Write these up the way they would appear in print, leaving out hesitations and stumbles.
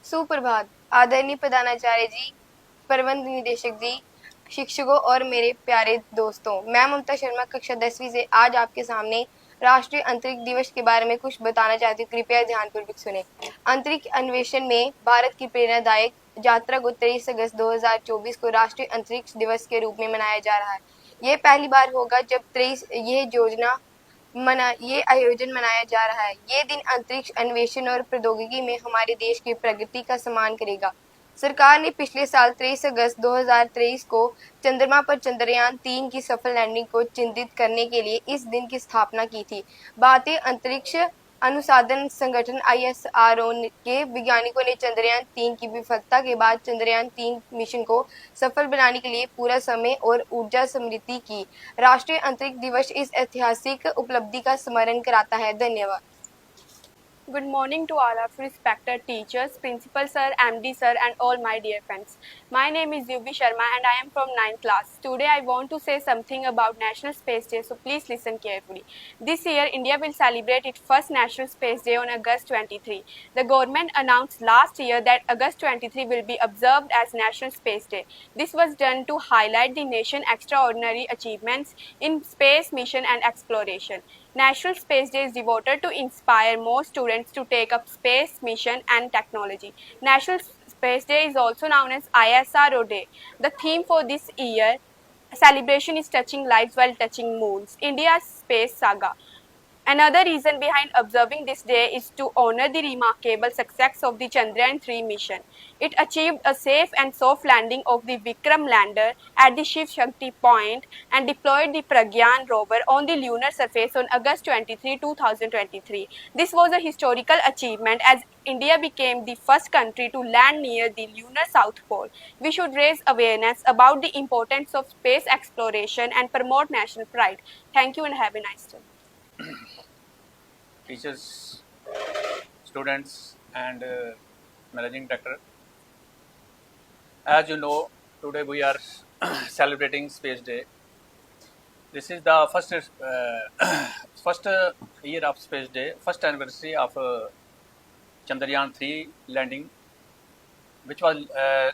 सुप्रभात आदरणीय प्रधानाचार्य जी, प्रबंध निदेशक जी, शिक्षकों और मेरे प्यारे दोस्तों। मैं ममता शर्मा कक्षा 10वीं से आज आपके सामने राष्ट्रीय अंतरिक्ष दिवस के बारे में कुछ बताना चाहती हूँ। कृपया ध्यानपूर्वक सुने। अंतरिक्ष अन्वेषण में भारत की प्रेरणादायक यात्रा को 23 अगस्त 2024 को राष्ट्रीय अंतरिक्ष दिवस के रूप में मनाया जा रहा है। यह पहली बार होगा जब 23 ये आयोजन मनाया जा रहा है। ये दिन अंतरिक्ष अन्वेषण और प्रौद्योगिकी में हमारे देश की प्रगति का सम्मान करेगा। सरकार ने पिछले साल 23 अगस्त 2023 को चंद्रमा पर चंद्रयान-3 की सफल लैंडिंग को चिन्हित करने के लिए इस दिन की स्थापना की थी। भारतीय अंतरिक्ष अनुसंधान संगठन ISRO के वैज्ञानिकों ने चंद्रयान-3 की विफलता के बाद चंद्रयान-3 मिशन को सफल बनाने के लिए पूरा समय और ऊर्जा समृद्धि की। राष्ट्रीय अंतरिक्ष दिवस इस ऐतिहासिक उपलब्धि का स्मरण कराता है। धन्यवाद। Good morning to all of respected teachers, principal sir, MD sir and all my dear friends. My name is Yubi Sharma and I am from 9th class. Today I want to say something about National Space Day, so please listen carefully. This year India will celebrate its first National Space Day on August 23. The government announced last year that August 23 will be observed as National Space Day. This was done to highlight the nation's extraordinary achievements in space mission and exploration. National Space Day is devoted to inspire more students to take up space mission and technology. National Space Day is also known as ISRO Day. The theme for this year celebration is touching lives while touching moons, India's space saga. Another reason behind observing this day is to honor the remarkable success of the Chandrayaan-3 mission. It achieved a safe and soft landing of the Vikram lander at the Shiv Shakti point and deployed the Pragyan rover on the lunar surface on August 23, 2023. This was a historical achievement as India became the first country to land near the lunar south pole. We should raise awareness about the importance of space exploration and promote national pride. Thank you and have a nice day. Teachers, students and managing director. As you know, today we are celebrating Space Day. This is the first year of Space Day, first anniversary of Chandrayaan-3 landing, which was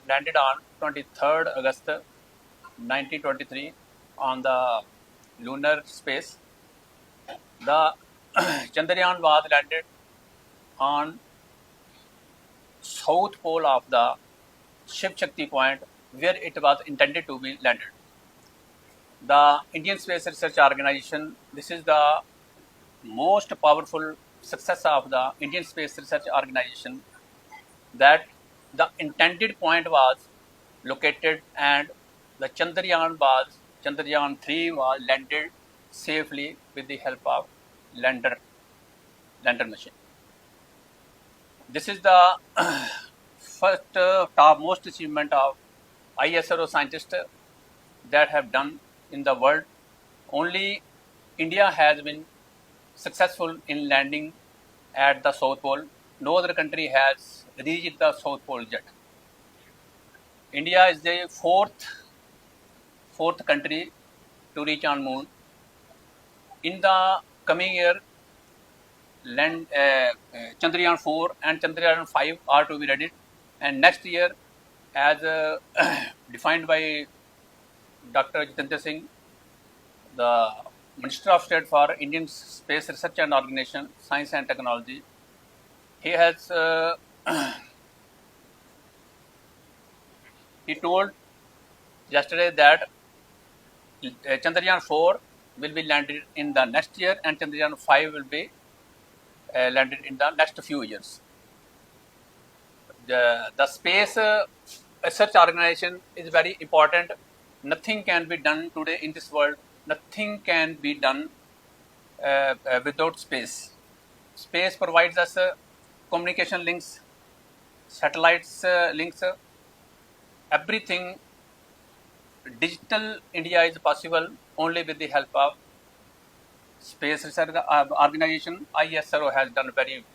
landed on 23rd August 1923 on the lunar space. The Chandrayaan was landed on south pole of the Shiv Shakti point where it was intended to be landed. The Indian Space Research Organization, this is the most powerful success of the Indian Space Research Organization, that the intended point was located and the Chandrayaan-3 was landed safely with the help of lander machine. This is the first topmost achievement of ISRO scientists that have done in the world. Only India has been successful in landing at the South Pole. No other country has reached the South Pole yet. India is the fourth country to reach on moon. In the coming year, Chandrayaan 4 and Chandrayaan 5 are to be ready, and next year, as defined by Dr. Jitendra Singh, the Minister of State for Indian Space Research and Organization, Science and Technology, he has he told yesterday that Chandrayaan 4 will be landed in the next year and Chandrayaan 5 will be landed in the next few years. The space research organization is very important. Nothing can be done today in this world. Nothing can be done without space. Space provides us communication links, satellites links, everything. Digital India is possible only with the help of Space Research Organization. ISRO has done very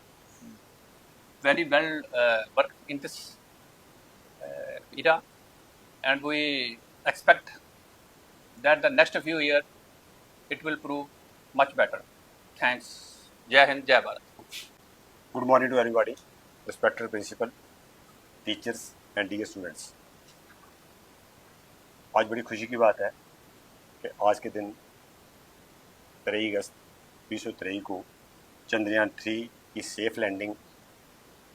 well work in this era, and we expect that the next few years it will prove much better. Thanks. Jai Hind, Jai Bharat. Good morning to everybody, respected principal, teachers and dear students, आज बड़ी खुशी की बात है कि आज के दिन 23 अगस्त 2023 को चंद्रयान 3 की सेफ लैंडिंग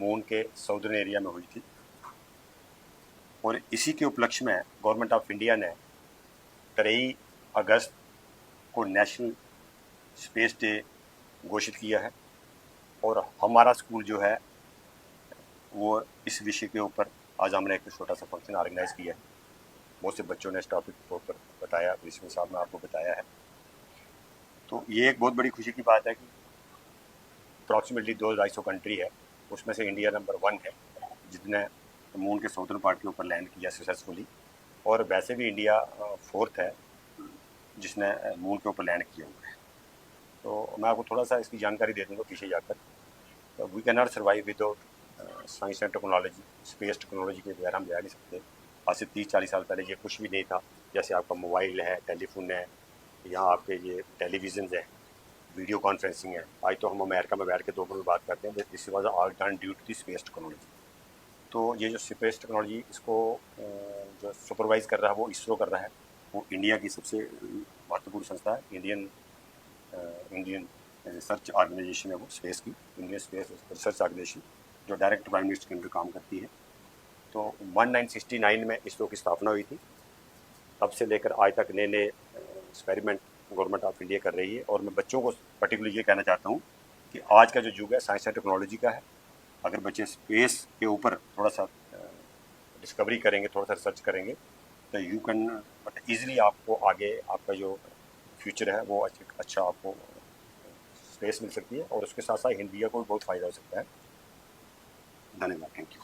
मून के साउदर्न एरिया में हुई थी और इसी के उपलक्ष्य में गवर्नमेंट ऑफ इंडिया ने 23 अगस्त को नेशनल स्पेस डे घोषित किया है और हमारा स्कूल जो है वो इस विषय के ऊपर आज हमने एक छोटा सा फंक्शन ऑर्गेनाइज किया है। बहुत से बच्चों ने इस टॉपिक के ऊपर बताया, प्रिंसिपल साहब ने आपको बताया है। तो ये एक बहुत बड़ी खुशी की बात है कि अप्रॉक्सीमेटली 200-250 कंट्री है, उसमें से इंडिया नंबर 1 है जिसने मून के साउथर्न पार्ट के ऊपर लैंड किया सक्सेसफुली, और वैसे भी इंडिया 4th है जिसने मून के ऊपर लैंड किया हुआ है। तो मैं आपको थोड़ा सा इसकी जानकारी दे दूँगा पीछे जाकर। We can not survive without science and technology, space technology के बगैर हम रह नहीं सकते। आज से 30-40 साल पहले ये कुछ भी नहीं था, जैसे आपका मोबाइल है, टेलीफोन है, या आपके ये टेलीविज़न है, वीडियो कॉन्फ्रेंसिंग है। आज तो हम अमेरिका में बैठ के 2 मिनट में बात करते हैं, this was all done due to the space technology. तो ये जो स्पेस टेक्नोलॉजी इसको जो सुपरवाइज़ कर रहा है वो इसरो कर रहा है। वो इंडिया की सबसे महत्वपूर्ण संस्था है, इंडियन रिसर्च ऑर्गेनाइजेशन है वो स्पेस की, इंडियन स्पेस रिसर्च ऑर्गेनाइजेशन, जो डायरेक्ट प्राइम मिनिस्टर के अंडर काम करती है। तो 1969 में इसरो की स्थापना हुई थी, तब से लेकर आज तक नए नए एक्सपेरिमेंट गवर्नमेंट ऑफ इंडिया कर रही है। और मैं बच्चों को पर्टिकुलरली ये कहना चाहता हूँ कि आज का जो युग है साइंस एंड टेक्नोलॉजी का है। अगर बच्चे स्पेस के ऊपर थोड़ा सा डिस्कवरी करेंगे, थोड़ा सा रिसर्च करेंगे, तो यू कैन ईजिली आपको आगे आपका जो फ्यूचर है वो अच्छा आपको स्पेस मिल सकती है, और उसके साथ साथ इंडिया को भी बहुत फ़ायदा हो सकता है। धन्यवाद, थैंक यू।